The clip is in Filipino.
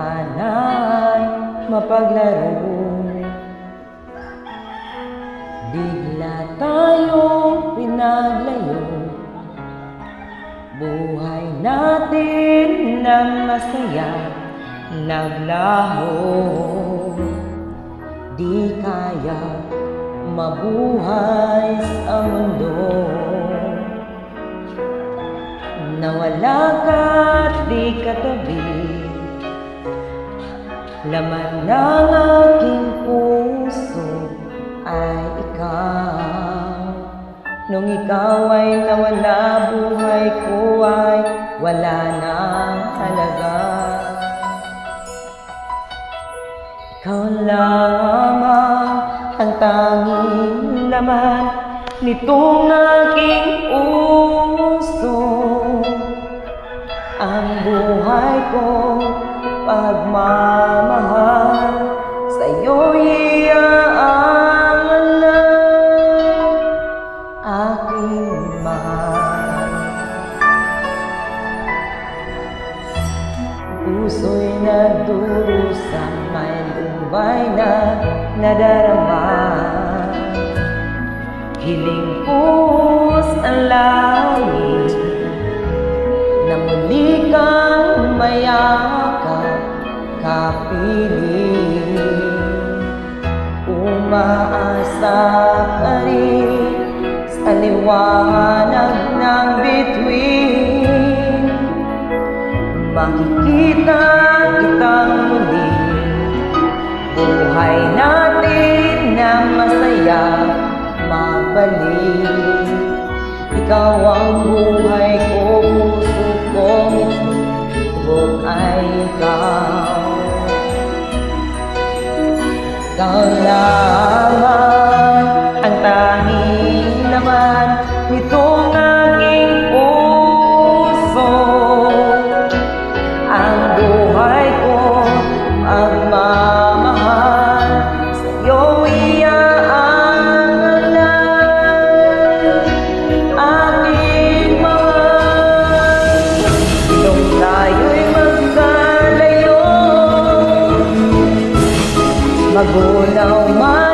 sana'y mapaglaro. Bigla tayong pinaglayo, buhay natin na masaya naglaho. Di kaya mabuhay sa mundo, nawala ka't di katabi. Laman ng aking puso ay ikaw. Nung ikaw ay nawala, buhay ko ay wala nang halaga. Ikaw lamang ang tanging laman nitong aking puso. Ang buhay ko pagmamahal sa'yo'y iaalay, aking mahal. Puso'y nagdurusa, may lumbay na nadarama. Hiling pus ang langit na muli kang mayakap, kapiling. Umaasa ka rin sa liwanag ng bituin. Makikita kitang muli, buhay natin na masaya mabalik. Ikaw ang buhay ko, puso kong itubog ay ikaw. Ikaw lamang ang tanging laman nitong aking puso. Ang buhay ko magmamahal sa'yo iaalay, aking mahal. Nung tayo'y magkalayo, magulaw man